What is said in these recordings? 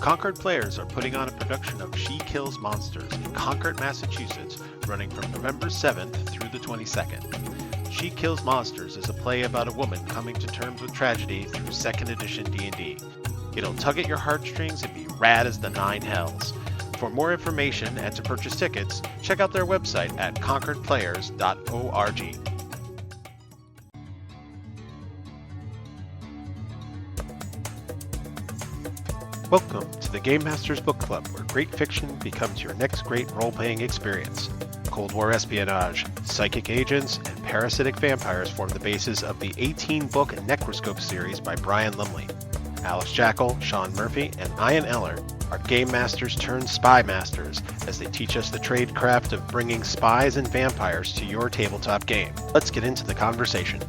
Concord Players are putting on a production of She Kills Monsters in Concord, Massachusetts, running from November 7th through the 22nd. She Kills Monsters is a play about a woman coming to terms with tragedy through 2nd edition D&D. It'll tug at your heartstrings and be rad as the nine hells. For more information and to purchase tickets, check out their website at concordplayers.org. Welcome to the Game Masters Book Club, where great fiction becomes your next great role-playing experience. Cold War espionage, psychic agents, and parasitic vampires form the basis of the 18-book Necroscope series by Brian Lumley. Alice Jackl, Sean Murphy, and Ian Eller are game masters turned spy masters as they teach us the trade craft of bringing spies and vampires to your tabletop game. Let's get into the conversation.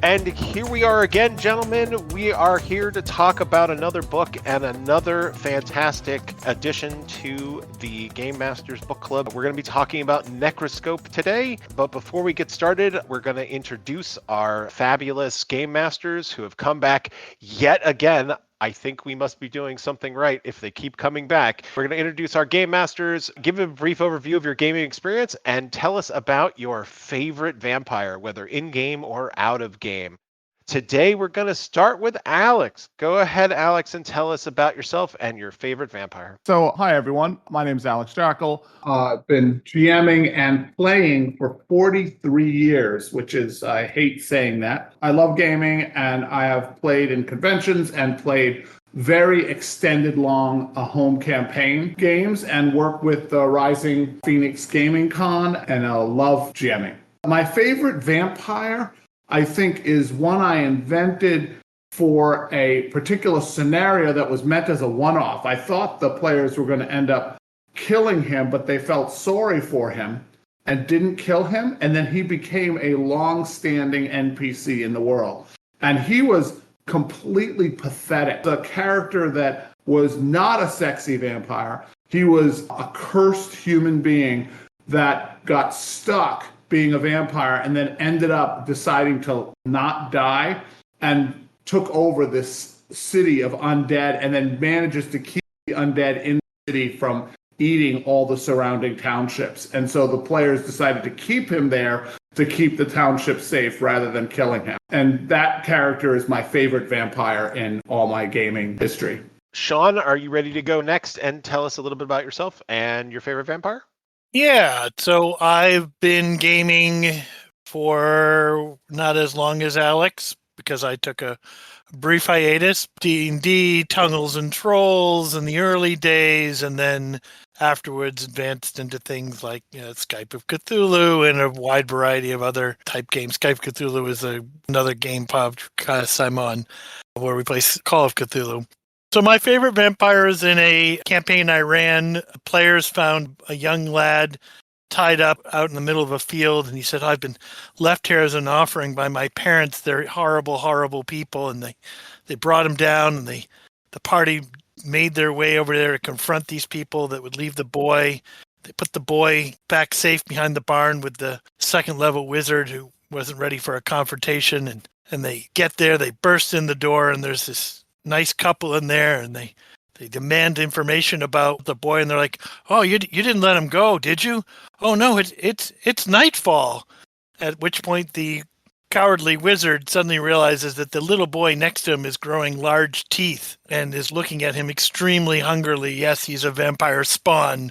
And here we are again, gentlemen. We are here to talk about another book and another fantastic addition to the Game Masters Book Club. We're going to be talking about Necroscope today. But before we get started, we're going to introduce our fabulous Game Masters who have come back yet again. I think we must be doing something right if they keep coming back. We're going to introduce our Game Masters, give a brief overview of your gaming experience, and tell us about your favorite vampire, whether in-game or out of game. Today, we're going to start with Alex. Go ahead, Alex, and tell us about yourself and your favorite vampire. So, hi, everyone. My name is Alice Jackl. I've been GMing and playing for 43 years, which is, I hate saying that. I love gaming, and I have played in conventions and played very extended, long home campaign games and worked with the Rising Phoenix Gaming Con, and I love GMing. My favorite vampire, I think, is one I invented for a particular scenario that was meant as a one-off. I thought the players were going to end up killing him, but they felt sorry for him and didn't kill him. And then he became a long-standing NPC in the world. And he was completely pathetic. A character that was not a sexy vampire. He was a cursed human being that got stuck being a vampire and then ended up deciding to not die and took over this city of undead and then manages to keep the undead in the city from eating all the surrounding townships. And so the players decided to keep him there to keep the township safe rather than killing him. And that character is my favorite vampire in all my gaming history. Sean, are you ready to go next and tell us a little bit about yourself and your favorite vampire? Yeah, so I've been gaming for not as long as Alex because I took a brief hiatus. D&D, Tunnels and Trolls in the early days, and then afterwards advanced into things like Skype of Cthulhu and a wide variety of other type games. Skype of Cthulhu is another game podcast I'm on where we play Call of Cthulhu. So my favorite vampire is in a campaign I ran. Players found a young lad tied up out in the middle of a field, and he said, I've been left here as an offering by my parents. They're horrible, horrible people. And they brought him down, and the party made their way over there to confront these people that would leave the boy. They put the boy back safe behind the barn with the second-level wizard who wasn't ready for a confrontation. And they get there, they burst in the door, and there's this nice couple in there, and they demand information about the boy, and they're like, "Oh, you didn't let him go, did you? Oh no, it's nightfall." At which point the cowardly wizard suddenly realizes that the little boy next to him is growing large teeth and is looking at him extremely hungrily. Yes, he's a vampire spawn,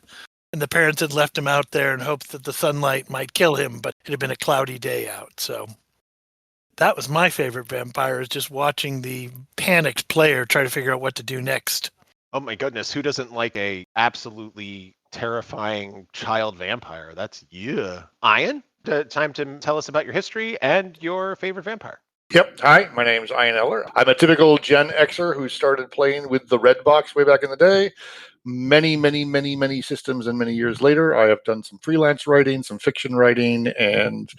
and the parents had left him out there in hopes that the sunlight might kill him, but it had been a cloudy day out, so that was my favorite vampire, is just watching the panicked player try to figure out what to do next. Oh my goodness, who doesn't like a absolutely terrifying child vampire? That's yeah. Ian, time to tell us about your history and your favorite vampire. Yep. Hi, my name's Ian Eller. I'm a typical Gen Xer who started playing with the Red Box way back in the day. Many systems, and many years later, I have done some freelance writing, some fiction writing, and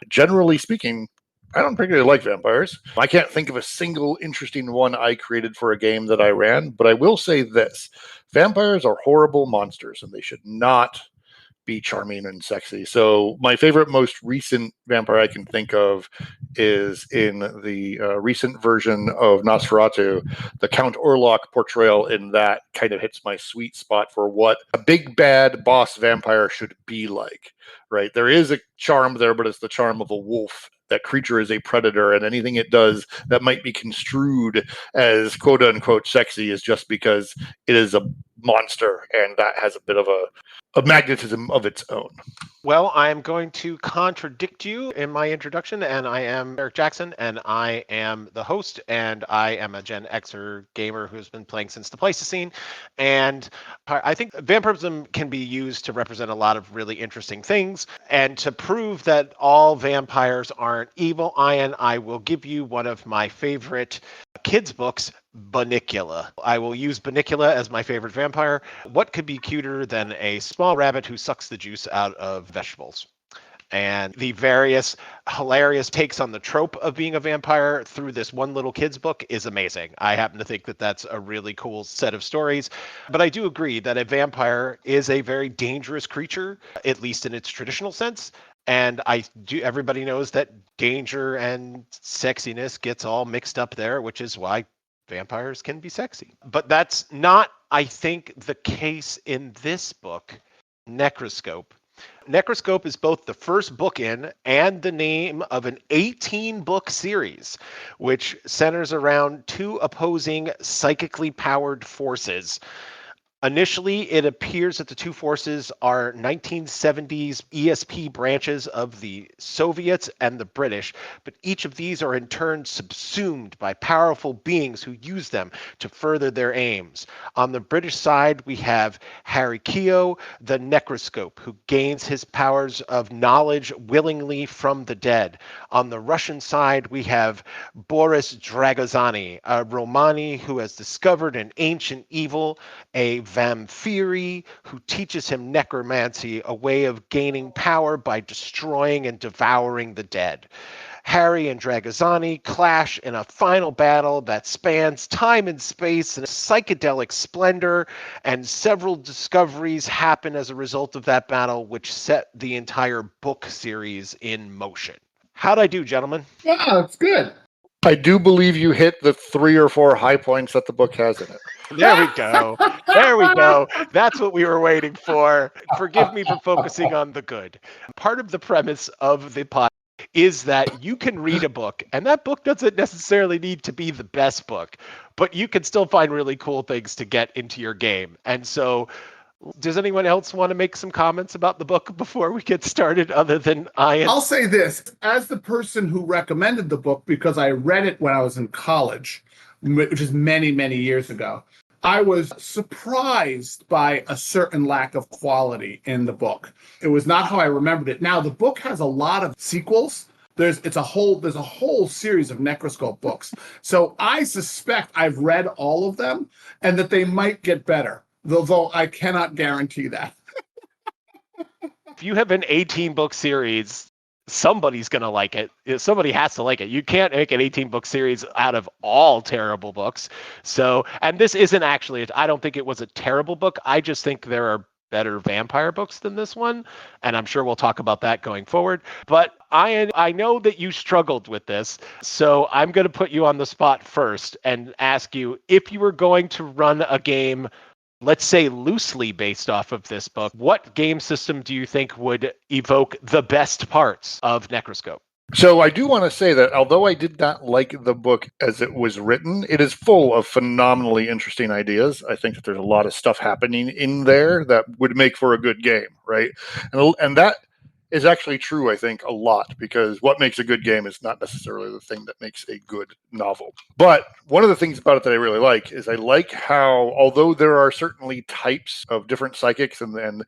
generally speaking, I don't particularly like vampires. I can't think of a single interesting one I created for a game that I ran, but I will say this. Vampires are horrible monsters, and they should not be charming and sexy. So my favorite, most recent vampire I can think of is in the recent version of Nosferatu. The Count Orlok portrayal in that kind of hits my sweet spot for what a big bad boss vampire should be like, right? There is a charm there, but it's the charm of a wolf. That creature is a predator, and anything it does that might be construed as quote unquote sexy is just because it is a monster, and that has a bit of a magnetism of its own. Well, I am going to contradict you in my introduction, and I am Eric Jackson, and I am the host, and I am a Gen Xer gamer who's been playing since the Pleistocene, and I think vampirism can be used to represent a lot of really interesting things, and to prove that all vampires aren't evil, Ian, I will give you one of my favorite kids' books, Bunnicula. I will use Bunnicula as my favorite vampire. What could be cuter than a small rabbit who sucks the juice out of vegetables? And the various hilarious takes on the trope of being a vampire through this one little kid's book is amazing. I happen to think that that's a really cool set of stories. But I do agree that a vampire is a very dangerous creature, at least in its traditional sense. And everybody knows that danger and sexiness gets all mixed up there, which is why vampires can be sexy. But that's not, I think, the case in this book, Necroscope. Necroscope is both the first book in and the name of an 18-book series, which centers around two opposing psychically powered forces. Initially, it appears that the two forces are 1970s ESP branches of the Soviets and the British, but each of these are in turn subsumed by powerful beings who use them to further their aims. On the British side, we have Harry Keogh, the Necroscope, who gains his powers of knowledge willingly from the dead. On the Russian side, we have Boris Dragozani, a Romani who has discovered an ancient evil, a vampire who teaches him necromancy, a way of gaining power by destroying and devouring the dead. Harry and Dragozani clash in a final battle that spans time and space in a psychedelic splendor, and several discoveries happen as a result of that battle, which set the entire book series in motion. How'd I do, gentlemen? Yeah, it's good. I do believe you hit the 3 or 4 high points that the book has in it. There we go. There we go. That's what we were waiting for. Forgive me for focusing on the good. Part of the premise of the pod is that you can read a book, and that book doesn't necessarily need to be the best book, but you can still find really cool things to get into your game. And so, does anyone else want to make some comments about the book before we get started, other than Ian? I'll say this, as the person who recommended the book, because I read it when I was in college, which is many, many years ago, I was surprised by a certain lack of quality in the book. It was not how I remembered it. Now, the book has a lot of sequels. There's a whole series of Necroscope books. So I suspect I've read all of them and that they might get better, though I cannot guarantee that. If you have an 18-book series, somebody's going to like it. Somebody has to like it. You can't make an 18-book series out of all terrible books. So, and this isn't actually, I don't think it was a terrible book. I just think there are better vampire books than this one. And I'm sure we'll talk about that going forward. But I know that you struggled with this. So I'm going to put you on the spot first and ask you, if you were going to run a game, let's say loosely based off of this book, what game system do you think would evoke the best parts of Necroscope? So I do want to say that although I did not like the book as it was written, it is full of phenomenally interesting ideas. I think that there's a lot of stuff happening in there that would make for a good game, right? And that is actually true, I think, a lot, because what makes a good game is not necessarily the thing that makes a good novel. But one of the things about it that I really like is I like how, although there are certainly types of different psychics and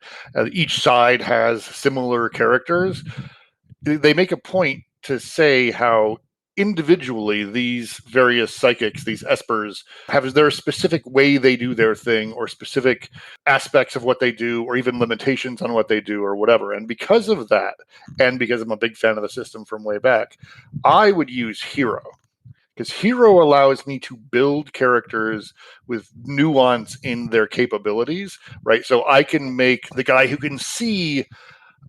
each side has similar characters, they make a point to say how individually these various psychics, these espers, have their specific way they do their thing, or specific aspects of what they do, or even limitations on what they do, or whatever. And because of that, and because I'm a big fan of the system from way back, I would use Hero. because hero allows me to build characters with nuance in their capabilities, right? So I can make the guy who can see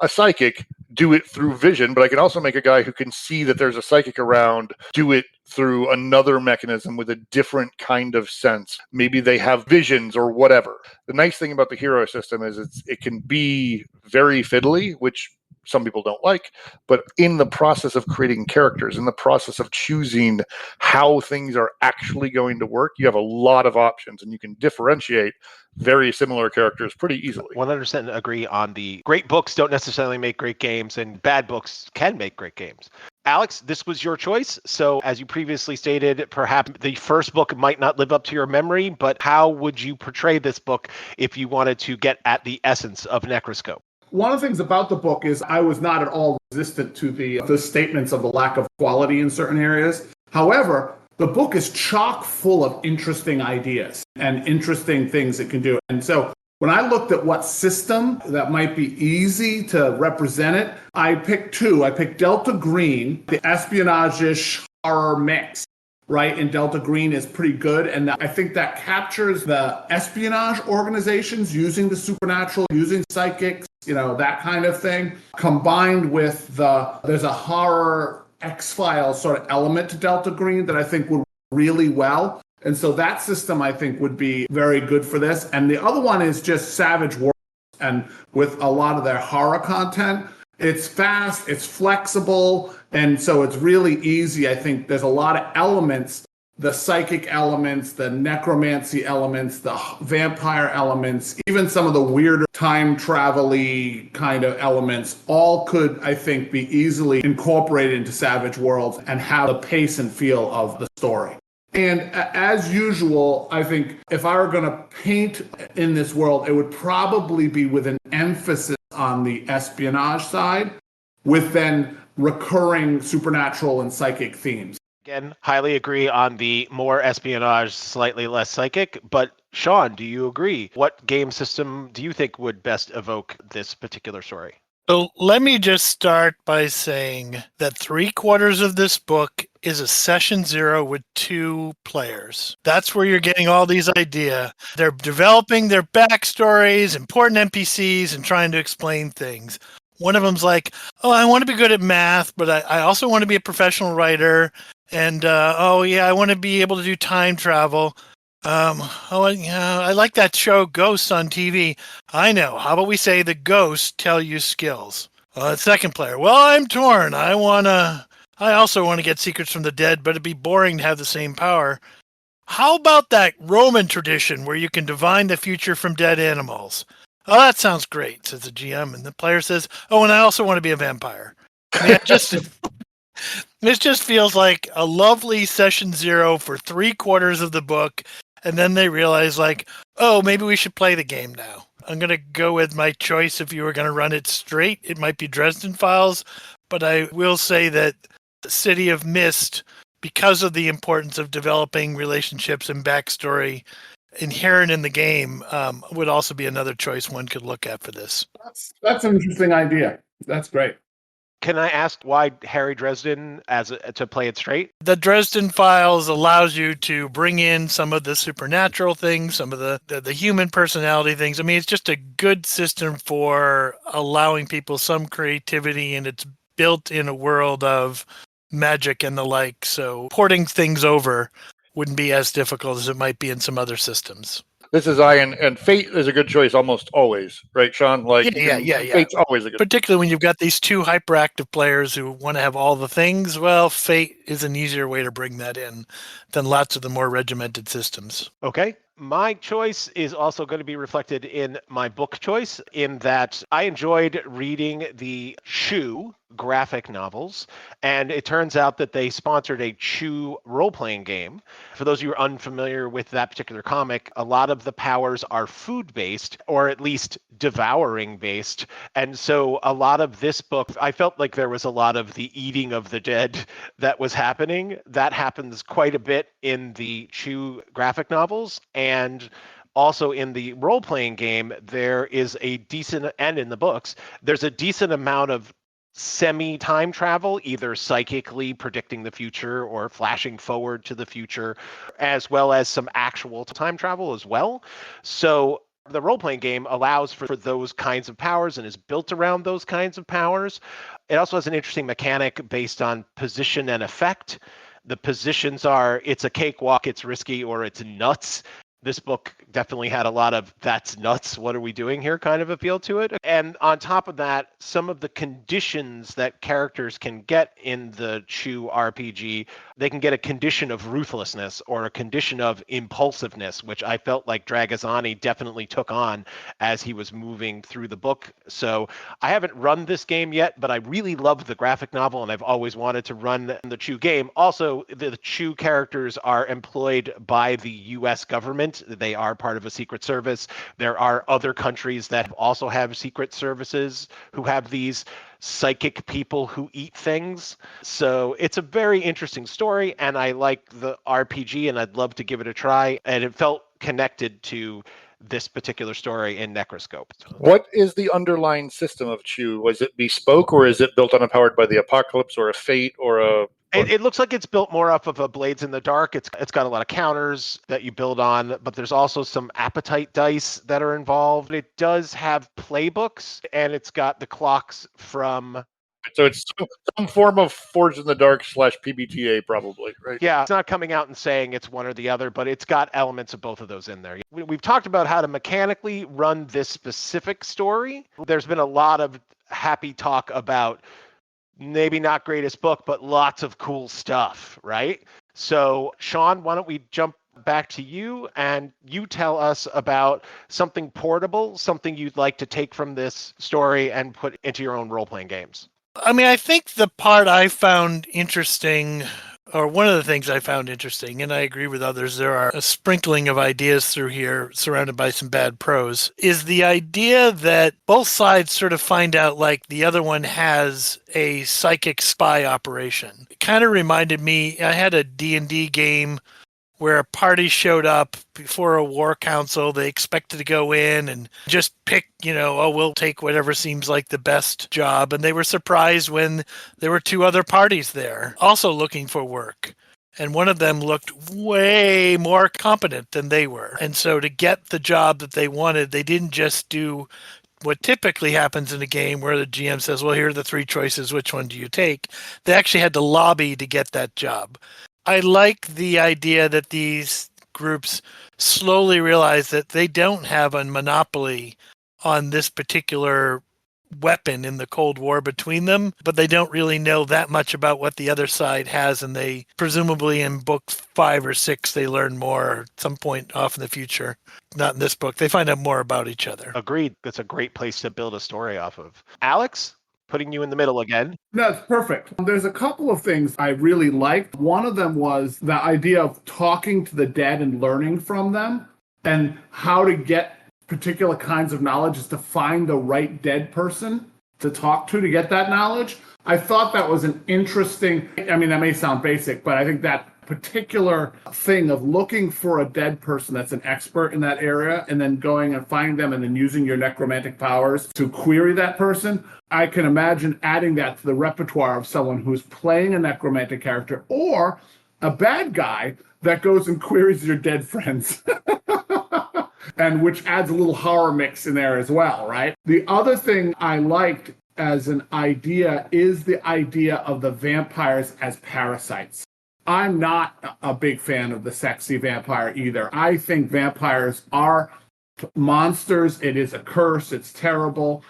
a psychic do it through vision, but I can also make a guy who can see that there's a psychic around do it through another mechanism with a different kind of sense. Maybe they have visions or whatever. The nice thing about the hero system is it can be very fiddly, which some people don't like, but in the process of creating characters, in the process of choosing how things are actually going to work, you have a lot of options and you can differentiate very similar characters pretty easily. 100% agree on the great books don't necessarily make great games and bad books can make great games. Alex, this was your choice. So as you previously stated, perhaps the first book might not live up to your memory, but how would you portray this book if you wanted to get at the essence of Necroscope? One of the things about the book is I was not at all resistant to the statements of the lack of quality in certain areas. However, the book is chock full of interesting ideas and interesting things it can do. And so when I looked at what system that might be easy to represent it, I picked two. I picked Delta Green, the espionage-ish horror mix, right? And Delta Green is pretty good. And I think that captures the espionage organizations using the supernatural, using psychics, that kind of thing, combined with there's a horror X-Files sort of element to Delta Green that I think would really well. And so that system, I think, would be very good for this. And the other one is just Savage Worlds. And with a lot of their horror content, it's fast, it's flexible, and so it's really easy. I think there's a lot of elements, the psychic elements, the necromancy elements, the vampire elements, even some of the weirder time travel-y kind of elements, all could, I think, be easily incorporated into Savage Worlds and have the pace and feel of the story. And as usual, I think if I were going to paint in this world, it would probably be with an emphasis on the espionage side, with then recurring supernatural and psychic themes. Again, highly agree on the more espionage, slightly less psychic. But Sean, do you agree? What game system do you think would best evoke this particular story? So let me just start by saying that 3/4 of this book is a session 0 with 2 players. That's where you're getting all these ideas. They're developing their backstories, important NPCs, and trying to explain things. One of them's like, oh, I want to be good at math, but I also want to be a professional writer. And, I want to be able to do time travel. I like that show Ghosts on TV. I know. How about we say the ghosts tell you skills? Second player. Well, I'm torn. I also want to get secrets from the dead, but it'd be boring to have the same power. How about that Roman tradition where you can divine the future from dead animals? Oh, that sounds great, says the GM. And the player says, oh, and I also want to be a vampire. Yeah, this just feels like a lovely session 0 for 3/4 of the book. And then they realize, oh, maybe we should play the game now. I'm going to go with my choice. If you were going to run it straight, it might be Dresden Files. But I will say that the City of Mist, because of the importance of developing relationships and backstory inherent in the game, would also be another choice one could look at for this. That's an interesting idea. That's great. Can I ask why Harry Dresden to play it straight? The Dresden Files allows you to bring in some of the supernatural things, some of the human personality things. I mean, it's just a good system for allowing people some creativity, and it's built in a world of magic and the like. So porting things over wouldn't be as difficult as it might be in some other systems. This is Ian, and Fate is a good choice almost always, right, Sean? Yeah. Fate's always a good. Particularly when you've got these 2 hyperactive players who want to have all the things. Well, Fate is an easier way to bring that in than lots of the more regimented systems. Okay. My choice is also going to be reflected in my book choice, in that I enjoyed reading the Chew graphic novels, and it turns out that they sponsored a Chew role-playing game. For those of you who are unfamiliar with that particular comic, a lot of the powers are food-based, or at least devouring-based, and so a lot of this book, I felt like there was a lot of the eating of the dead that was happening. That happens quite a bit in the Chew graphic novels, and also in the role-playing game, there is a decent, and in the books, there's a decent amount of semi-time travel, either psychically predicting the future or flashing forward to the future, as well as some actual time travel as well. So the role-playing game allows for those kinds of powers and is built around those kinds of powers. It also has an interesting mechanic based on position and effect. The positions are, it's a cakewalk, it's risky, or it's nuts. This book definitely had a lot of "that's nuts, what are we doing here" kind of appeal to it. And on top of that, some of the conditions that characters can get in the Chew RPG, they can get a condition of ruthlessness or a condition of impulsiveness, which I felt like Dragazani definitely took on as he was moving through the book. So I haven't run this game yet, but I really love the graphic novel, and I've always wanted to run the Chew game. Also, the Chew characters are employed by the U.S. government. They are part of a secret service. There are other countries that also have secret services who have these psychic people who eat things. So it's a very interesting story, and I like the RPG, and I'd love to give it a try. And it felt connected to this particular story in Necroscope. What is the underlying system of Chew? Was it bespoke, or is it built on and powered by the Apocalypse, or a Fate, or a... It looks like it's built more off of a Blades in the Dark. It's got a lot of counters that you build on, but there's also some appetite dice that are involved. It does have playbooks, and it's got the clocks from... So it's some form of Forged in the Dark / PBTA, probably, right? Yeah, it's not coming out and saying it's one or the other, but it's got elements of both of those in there. We've talked about how to mechanically run this specific story. There's been a lot of happy talk about maybe not greatest book, but lots of cool stuff, right? So, Sean, why don't we jump back to you and you tell us about something portable, something you'd like to take from this story and put into your own role-playing games. I mean, I think the part I found interesting, or one of the things I found interesting, and I agree with others, there are a sprinkling of ideas through here surrounded by some bad prose, is the idea that both sides sort of find out like the other one has a psychic spy operation. It kind of reminded me, I had a D&D game where a party showed up before a war council. They expected to go in and just pick, we'll take whatever seems like the best job. And they were surprised when there were two other parties there also looking for work. And one of them looked way more competent than they were. And so to get the job that they wanted, they didn't just do what typically happens in a game where the GM says, well, here are the three choices. Which one do you take? They actually had to lobby to get that job. I like the idea that these groups slowly realize that they don't have a monopoly on this particular weapon in the Cold War between them, but they don't really know that much about what the other side has, and they presumably in book 5 or 6 they learn more at some point off in the future. Not in this book. They find out more about each other. Agreed. That's a great place to build a story off of. Alex? Putting you in the middle again. That's perfect. There's a couple of things I really liked. One of them was the idea of talking to the dead and learning from them, and how to get particular kinds of knowledge is to find the right dead person to talk to get that knowledge. I thought that was an interesting, that may sound basic, but I think that particular thing of looking for a dead person that's an expert in that area and then going and finding them and then using your necromantic powers to query that person. I can imagine adding that to the repertoire of someone who's playing a necromantic character or a bad guy that goes and queries your dead friends. And which adds a little horror mix in there as well, right? The other thing I liked as an idea is the idea of the vampires as parasites. I'm not a big fan of the sexy vampire either. I think vampires are monsters. It is a curse. It's terrible.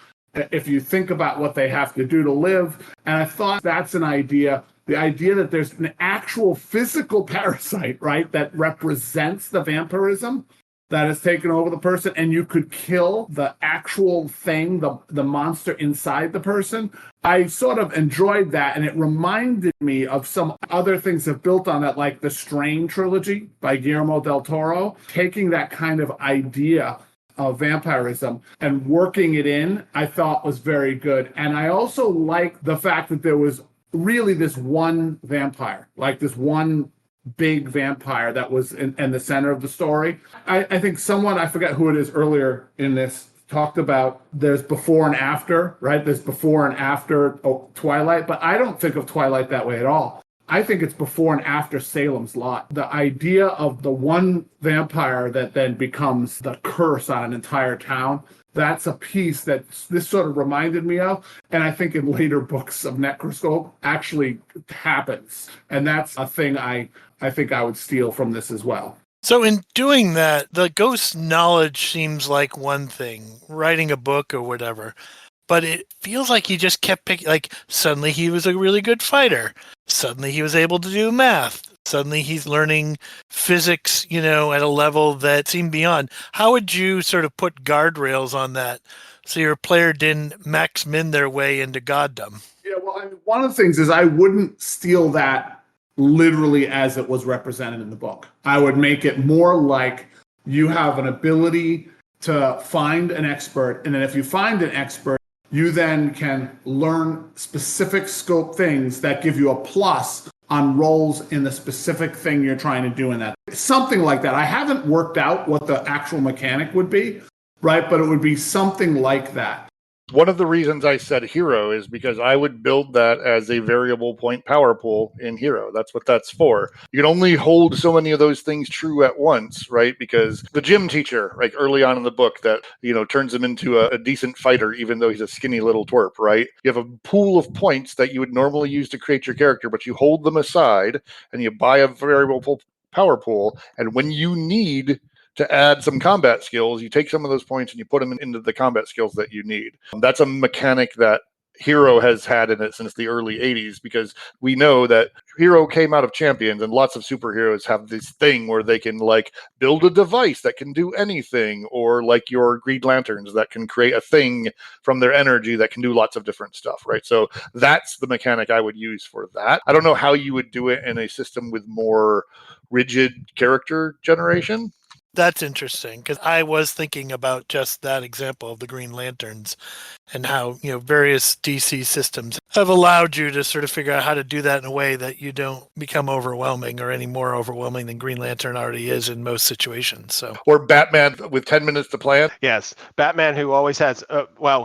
If you think about what they have to do to live. And I thought that's an idea. The idea that there's an actual physical parasite, right, that represents the vampirism that has taken over the person, and you could kill the actual thing, the monster inside the person. I sort of enjoyed that, and it reminded me of some other things that have built on that, like the Strain trilogy by Guillermo del Toro, taking that kind of idea of vampirism and working it in, I thought was very good. And I also like the fact that there was really this one vampire, like this one big vampire that was in the center of the story. I think someone, I forget who it is earlier in this talked about there's before and after, right? There's before and after Twilight, but I don't think of Twilight that way at all. I think it's before and after Salem's Lot. The idea of the one vampire that then becomes the curse on an entire town, that's a piece that this sort of reminded me of. And I think in later books of Necroscope actually happens. And that's a thing I think I would steal from this as well. So in doing that, the ghost knowledge seems like one thing, writing a book or whatever. But it feels like he just kept picking, like suddenly he was a really good fighter. Suddenly he was able to do math. Suddenly he's learning physics, at a level that seemed beyond. How would you sort of put guardrails on that so your player didn't max min their way into goddom? Yeah, well, one of the things is I wouldn't steal that literally as it was represented in the book. I would make it more like you have an ability to find an expert, and then if you find an expert, you then can learn specific scope things that give you a plus on rolls in the specific thing you're trying to do in that. Something like that. I haven't worked out what the actual mechanic would be, right? But it would be something like that. One of the reasons I said hero is because I would build that as a variable point power pool in hero. That's what that's for. You can only hold so many of those things true at once, right? Because the gym teacher, like early on in the book, that turns him into a decent fighter, even though he's a skinny little twerp, right? You have a pool of points that you would normally use to create your character, but you hold them aside and you buy a variable power pool. And when you need to add some combat skills, you take some of those points and you put them into the combat skills that you need. That's a mechanic that Hero has had in it since the early 80s, because we know that Hero came out of Champions, and lots of superheroes have this thing where they can build a device that can do anything, or like your Green Lanterns that can create a thing from their energy that can do lots of different stuff, right? So that's the mechanic I would use for that. I don't know how you would do it in a system with more rigid character generation. That's interesting, because I was thinking about just that example of the Green Lanterns and how, various DC systems have allowed you to sort of figure out how to do that in a way that you don't become overwhelming or any more overwhelming than Green Lantern already is in most situations. So, or Batman with 10 minutes to plan. Yes, Batman, who always has,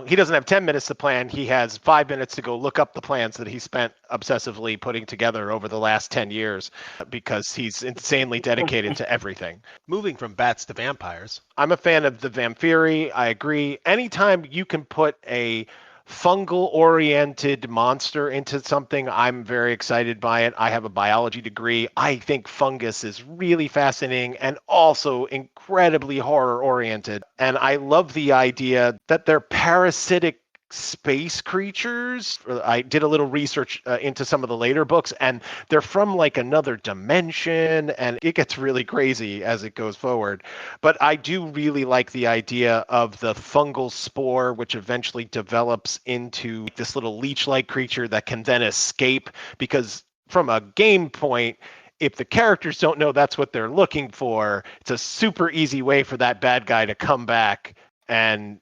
he doesn't have 10 minutes to plan. He has 5 minutes to go look up the plans that he spent obsessively putting together over the last 10 years because he's insanely dedicated to everything. Moving from bats to vampires, I'm a fan of the Vampiri. I agree. Anytime you can put a fungal-oriented monster into something, I'm very excited by it. I have a biology degree. I think fungus is really fascinating and also incredibly horror-oriented. And I love the idea that they're parasitic space creatures. I did a little research into some of the later books, and they're from another dimension, and it gets really crazy as it goes forward. But I do really like the idea of the fungal spore, which eventually develops into this little leech-like creature that can then escape, because from a game point, if the characters don't know that's what they're looking for, it's a super easy way for that bad guy to come back and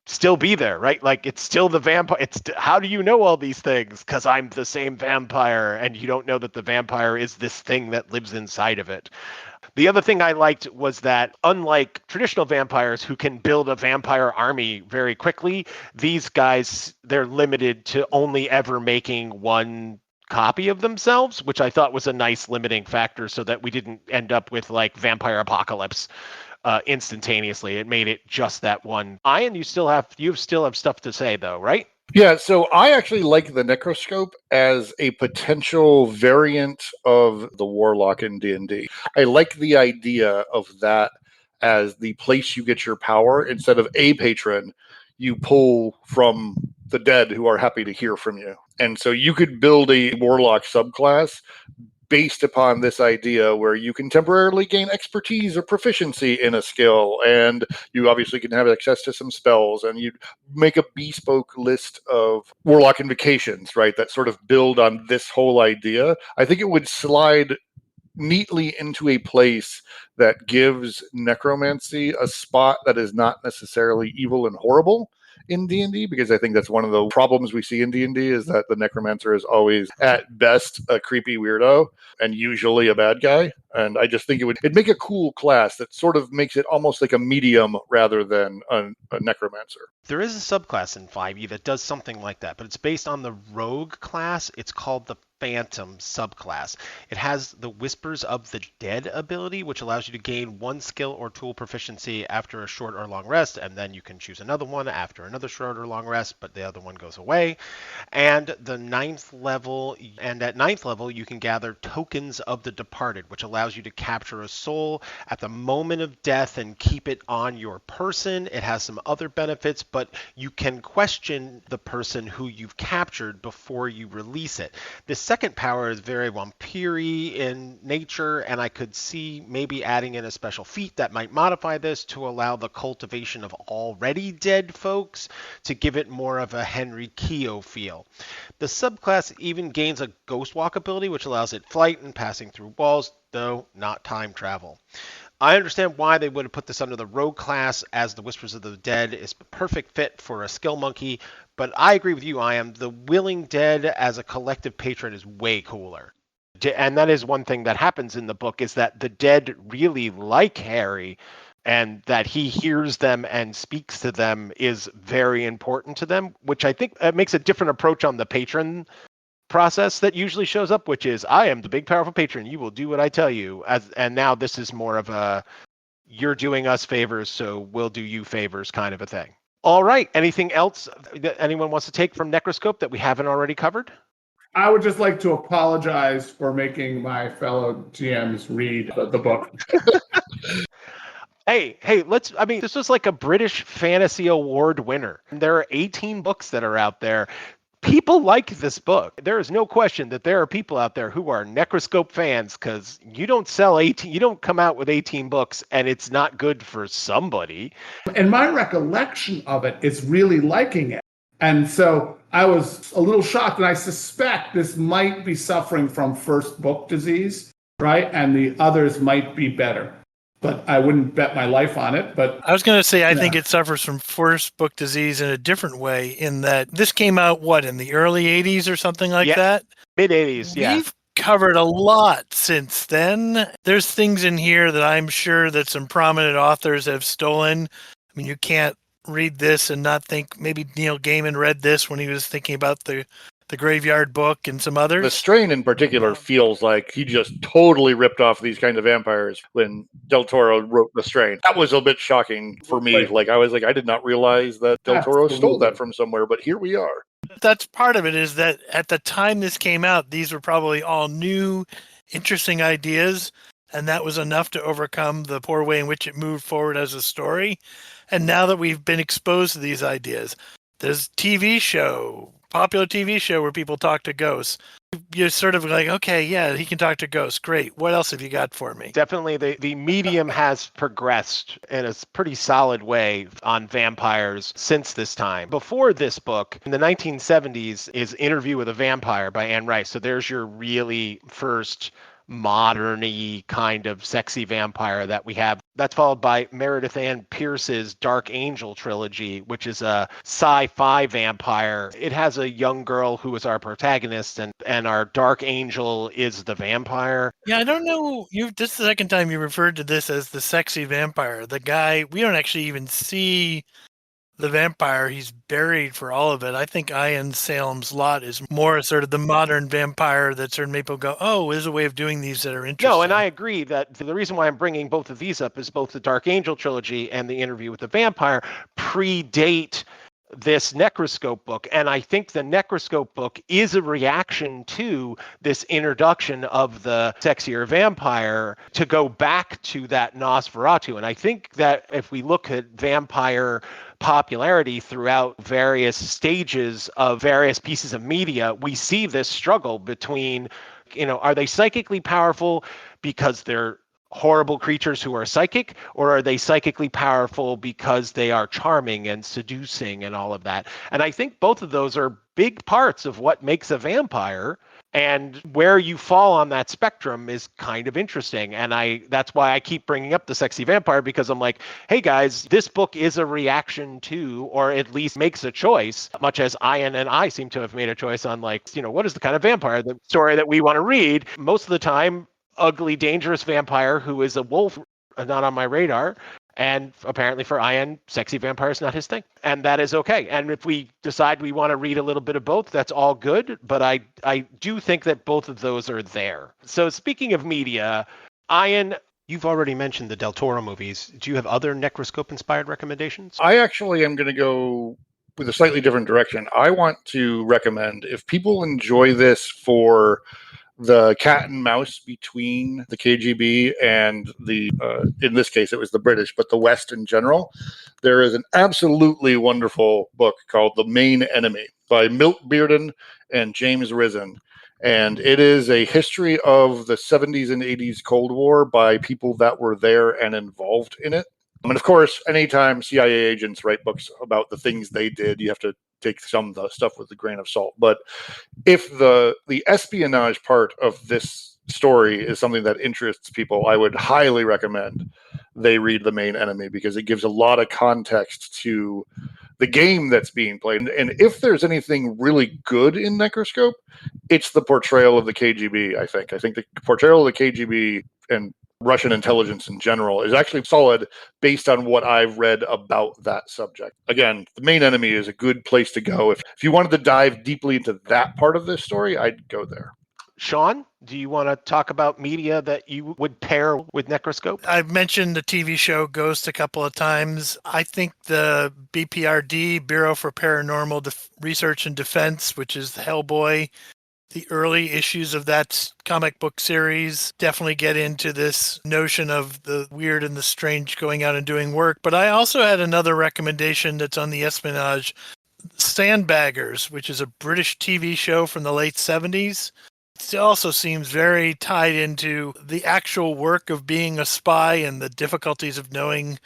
still be there, right? It's still the vampire. How do you know all these things? Because I'm the same vampire, and you don't know that the vampire is this thing that lives inside of it. The other thing I liked was that, unlike traditional vampires who can build a vampire army very quickly, these guys, they're limited to only ever making one copy of themselves, which I thought was a nice limiting factor, so that we didn't end up with vampire apocalypse instantaneously. It made it just that one. Ian, you still have stuff to say though, right? Yeah, so I actually like the Necroscope as a potential variant of the Warlock in D&D. I like the idea of that as the place you get your power. Instead of a patron, you pull from the dead who are happy to hear from you. And so you could build a Warlock subclass based upon this idea where you can temporarily gain expertise or proficiency in a skill, and you obviously can have access to some spells, and you make a bespoke list of Warlock invocations, right, that sort of build on this whole idea. I think it would slide neatly into a place that gives necromancy a spot that is not necessarily evil and horrible, in D&D, because I think that's one of the problems we see in D&D is that the necromancer is always at best a creepy weirdo and usually a bad guy. And I just think it'd make a cool class that sort of makes it almost like a medium rather than a necromancer. There is a subclass in 5e that does something like that, but it's based on the rogue class. It's called the Phantom subclass. It has the Whispers of the Dead ability, which allows you to gain one skill or tool proficiency after a short or long rest, and then you can choose another one after another short or long rest, but the other one goes away. And at ninth level, you can gather Tokens of the Departed, which allows you to capture a soul at the moment of death and keep it on your person. It has some other benefits, but you can question the person who you've captured before you release it. This second power is very vampire-y in nature, and I could see maybe adding in a special feat that might modify this to allow the cultivation of already dead folks to give it more of a Henry Keogh feel. The subclass even gains a Ghost Walk ability, which allows it flight and passing through walls, though not time travel. I understand why they would have put this under the rogue class, as the Whispers of the Dead is a perfect fit for a skill monkey, but I agree with you, the Willing Dead as a collective patron is way cooler. And that is one thing that happens in the book, is that the dead really like Harry, and that he hears them and speaks to them is very important to them, which I think makes a different approach on the patron process that usually shows up, which is, I am the big powerful patron, you will do what I tell you. And now this is more of a, you're doing us favors, so we'll do you favors kind of a thing. All right, anything else that anyone wants to take from Necroscope that we haven't already covered? I would just like to apologize for making my fellow GMs read the book. Hey, this was like a British Fantasy Award winner. There are 18 books that are out there. People like this book. There is no question that there are people out there who are Necroscope fans, because you don't come out with 18 books and it's not good for somebody. And my recollection of it is really liking it. And so I was a little shocked, and I suspect this might be suffering from first book disease, right? And the others might be better. But I wouldn't bet my life on it. But I was going to say, I think it suffers from first book disease in a different way, in that this came out, in the early 80s or something like that? Mid-80s, yeah. We've covered a lot since then. There's things in here that I'm sure that some prominent authors have stolen. I mean, you can't read this and not think maybe Neil Gaiman read this when he was thinking about the Graveyard Book and some others. The Strain in particular feels like he just totally ripped off these kind of vampires when Del Toro wrote The Strain. That was a bit shocking for me. Like, I was like, I did not realize that Del Toro stole that from somewhere, but here we are. That's part of it, is that at the time this came out, these were probably all new, interesting ideas, and that was enough to overcome the poor way in which it moved forward as a story. And now that we've been exposed to these ideas, there's popular TV show where people talk to ghosts. You're sort of like, okay, yeah, he can talk to ghosts. Great. What else have you got for me? Definitely the medium has progressed in a pretty solid way on vampires since this time. Before this book, in the 1970s, is Interview with a Vampire by Anne Rice. So there's your really first modern-y kind of sexy vampire that we have. That's followed by Meredith Ann Pierce's Dark Angel trilogy, which is a sci-fi vampire. It has a young girl who is our protagonist, and our Dark Angel is the vampire. Yeah, I don't know. This is the second time you referred to this as the sexy vampire. The guy, we don't actually even see the vampire. He's buried for all of it. I think Ian Salem's Lot is more sort of the modern vampire that certain people go, oh, there's a way of doing these that are interesting. No, and I agree that the reason why I'm bringing both of these up is both the Dark Angel trilogy and the Interview with the Vampire predate this Necroscope book. And I think the Necroscope book is a reaction to this introduction of the sexier vampire to go back to that Nosferatu. And I think that if we look at vampire popularity throughout various stages of various pieces of media, we see this struggle between, are they psychically powerful because they're horrible creatures who are psychic, or are they psychically powerful because they are charming and seducing and all of that? And I think both of those are big parts of what makes a vampire. And where you fall on that spectrum is kind of interesting. And that's why I keep bringing up the sexy vampire, because I'm like, hey guys, this book is a reaction to, or at least makes a choice, much as Ian and I seem to have made a choice on, like, what is the kind of vampire, the story that we want to read. Most of the time, ugly, dangerous vampire who is a wolf, not on my radar. And apparently for Ian, sexy vampire is not his thing. And that is okay. And if we decide we want to read a little bit of both, that's all good. But I do think that both of those are there. So speaking of media, Ian, you've already mentioned the Del Toro movies. Do you have other Necroscope-inspired recommendations? I actually am going to go with a slightly different direction. I want to recommend, if people enjoy this for the cat and mouse between the KGB and in this case, it was the British, but the West in general, there is an absolutely wonderful book called The Main Enemy by Milt Bearden and James Risen. And it is a history of the 70s and 80s Cold War by people that were there and involved in it. And of course, anytime CIA agents write books about the things they did, you have to take some of the stuff with a grain of salt. But if the espionage part of this story is something that interests people, I would highly recommend they read The Main Enemy, because it gives a lot of context to the game that's being played. And if there's anything really good in Necroscope, it's the portrayal of the KGB, I think. I think the portrayal of the KGB and Russian intelligence in general is actually solid based on what I've read about that subject. Again, The Main Enemy is a good place to go. If you wanted to dive deeply into that part of this story, I'd go there. Sean, do you want to talk about media that you would pair with Necroscope? I've mentioned the TV show Ghost a couple of times. I think the BPRD, Bureau for Paranormal Research and Defense, which is the Hellboy, the early issues of that comic book series definitely get into this notion of the weird and the strange going out and doing work. But I also had another recommendation that's on the Espionage, Sandbaggers, which is a British TV show from the late 70s. It also seems very tied into the actual work of being a spy and the difficulties of knowing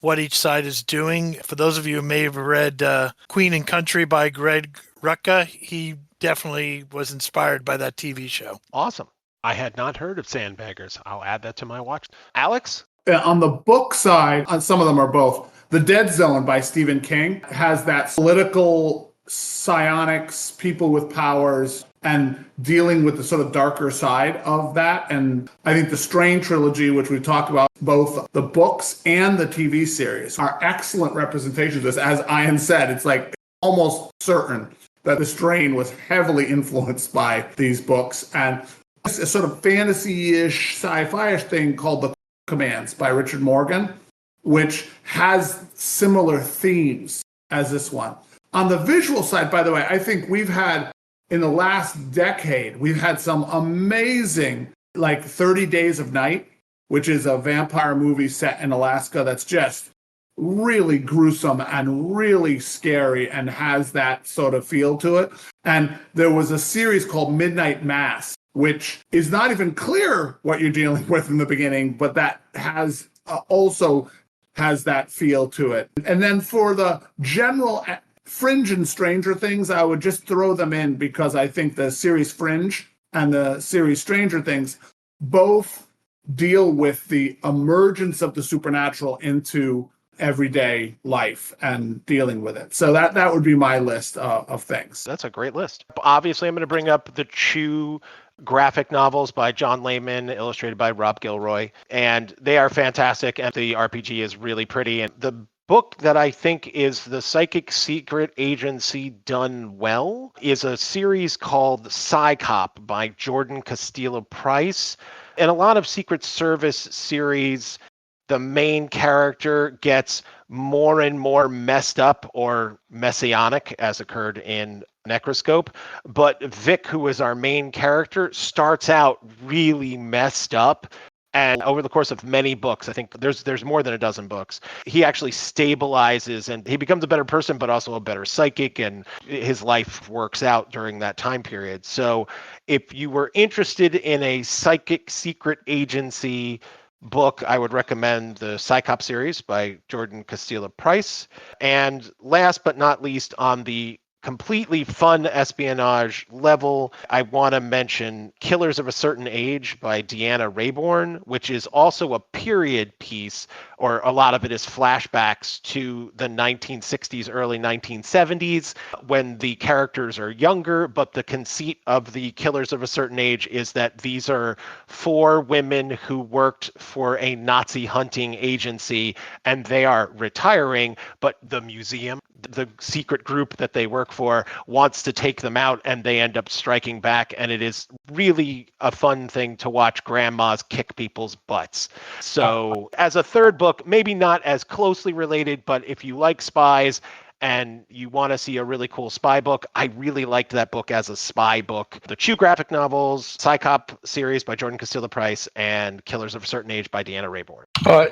what each side is doing. For those of you who may have read Queen and Country by Greg Rucka, he definitely was inspired by that TV show. Awesome. I had not heard of Sandbaggers. I'll add that to my watch. Alex? On the book side, some of them are both. The Dead Zone by Stephen King has that political psionics, people with powers, and dealing with the sort of darker side of that. And I think the Strain trilogy, which we've talked about, both the books and the TV series, are excellent representations of this. As Ian said, it's like almost certain that the Strain was heavily influenced by these books. And it's a sort of fantasy-ish, sci-fi-ish thing called The Commands by Richard Morgan, which has similar themes as this one. On the visual side, by the way, I think we've had, in the last decade, we've had some amazing, like 30 Days of Night, which is a vampire movie set in Alaska that's just really gruesome and really scary and has that sort of feel to it. And there was a series called Midnight Mass, which is not even clear what you're dealing with in the beginning, but that has also has that feel to it. And then for the general Fringe and Stranger Things, I would just throw them in because I think the series Fringe and the series Stranger Things both deal with the emergence of the supernatural into everyday life and dealing with it. So that would be my list of things. That's a great list. Obviously, I'm going to bring up the Chew graphic novels by John Layman, illustrated by Rob Gilroy, and they are fantastic, and the RPG is really pretty. And the book that I think is the Psychic Secret Agency done well is a series called Psycop by Jordan Castillo Price. In a lot of Secret Service series, the main character gets more and more messed up or messianic, as occurred in Necroscope. But Vic, who is our main character, starts out really messed up. And over the course of many books, I think there's more than a dozen books, he actually stabilizes and he becomes a better person, but also a better psychic, and his life works out during that time period. So if you were interested in a Psychic Secret Agency book, I would recommend the Psycop series by Jordan Castillo Price. And last but not least, on the completely fun espionage level. I want to mention Killers of a Certain Age by Deanna Raybourn, which is also a period piece, or a lot of it is flashbacks to the 1960s, early 1970s, when the characters are younger, but the conceit of the Killers of a Certain Age is that these are 4 women who worked for a Nazi hunting agency, and they are retiring, but the museum, the secret group that they work for, wants to take them out, and they end up striking back, and it is really a fun thing to watch grandmas kick people's butts. So as a third book, maybe not as closely related, but if you like spies and you want to see a really cool spy book, I really liked that book as a spy book. The 2 graphic novels, Psychop series by Jordan Castillo-Price and Killers of a Certain Age by Deanna Raybourn.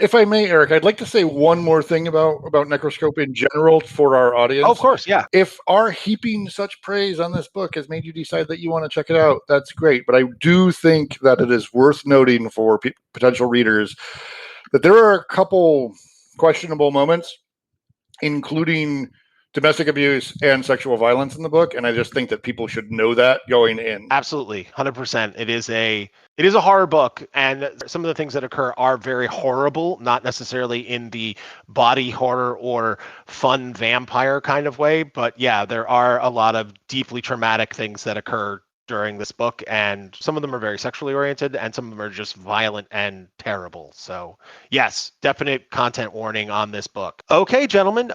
If I may, Eric, I'd like to say one more thing about Necroscope in general for our audience. Oh, of course, yeah. If our heaping such praise on this book has made you decide that you want to check it out, that's great. But I do think that it is worth noting for potential readers that there are a couple questionable moments, including domestic abuse and sexual violence in the book, and I just think that people should know that going in. Absolutely, 100%. It is a horror book, and some of the things that occur are very horrible, not necessarily in the body horror or fun vampire kind of way, but yeah, there are a lot of deeply traumatic things that occur during this book, and some of them are very sexually oriented, and some of them are just violent and terrible. So yes, definite content warning on this book. Okay, gentlemen,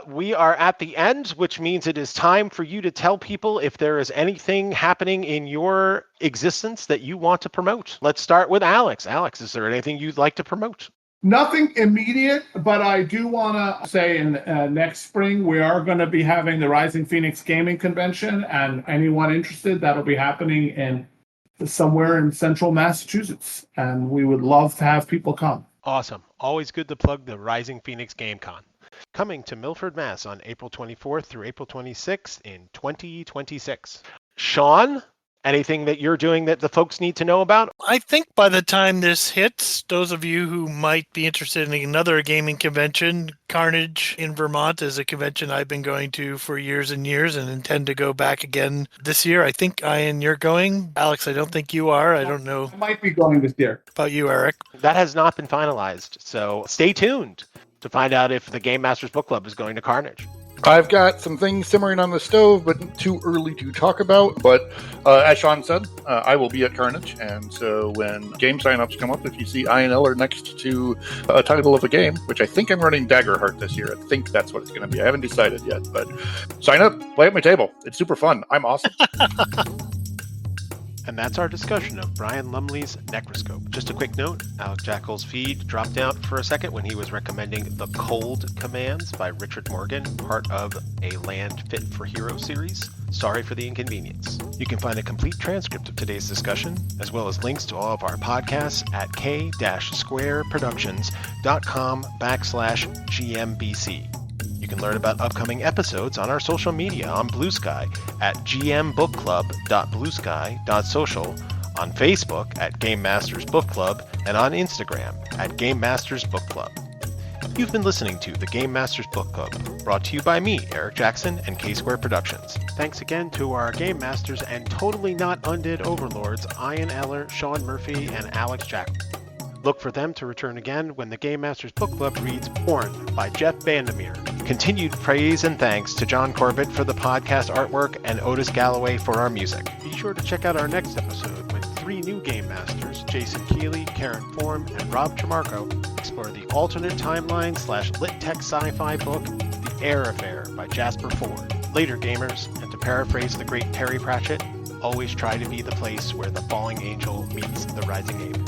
we are at the end, which means it is time for you to tell people if there is anything happening in your existence that you want to promote. Let's start with Alex. Alex, is there anything you'd like to promote? Nothing immediate, but I do want to say in next spring, we are going to be having the Rising Phoenix Gaming Convention, and anyone interested, that'll be happening in somewhere in central Massachusetts, and we would love to have people come. Awesome. Always good to plug the Rising Phoenix GameCon. Coming to Milford, Mass. on April 24th through April 26th in 2026. Sean, anything that you're doing that the folks need to know about? I think by the time this hits, those of you who might be interested in another gaming convention, Carnage in Vermont is a convention I've been going to for years and years and intend to go back again this year. I think, Ian, you're going. Alex, I don't think you are. I don't know. I might be going this year. About you, Eric? That has not been finalized, so stay tuned to find out if the Game Masters Book Club is going to Carnage. I've got some things simmering on the stove, but too early to talk about. But as Sean said, I will be at Carnage. And so when game signups come up, if you see Ian Eller next to a title of a game, which I think I'm running Daggerheart this year. I think that's what it's going to be. I haven't decided yet, but sign up, play at my table. It's super fun. I'm awesome. And that's our discussion of Brian Lumley's Necroscope. Just a quick note, Alice Jackl's feed dropped out for a second when he was recommending The Cold Commands by Richard Morgan, part of a Land Fit for Hero series. Sorry for the inconvenience. You can find a complete transcript of today's discussion, as well as links to all of our podcasts at k-squareproductions.com/GMBC. You can learn about upcoming episodes on our social media on Blue Sky at gmbookclub.bluesky.social, on Facebook at Game Masters Book Club, and on Instagram at Game Masters Book Club. You've been listening to the Game Masters Book Club, brought to you by me, Eric Jackson, and K-Square Productions. Thanks again to our Game Masters and totally not undead overlords, Ian Eller, Sean Murphy, and Alice Jackl. Look for them to return again when the Game Masters Book Club reads Born by Jeff Vandermeer. Continued praise and thanks to John Corbett for the podcast artwork and Otis Galloway for our music. Be sure to check out our next episode when 3 new Game Masters, Jason Keeley, Karen Form, and Rob Tremarco, explore the alternate timeline / lit tech sci-fi book, The Air Affair by Jasper Ford. Later, gamers, and to paraphrase the great Terry Pratchett, always try to be the place where the falling angel meets the rising ape.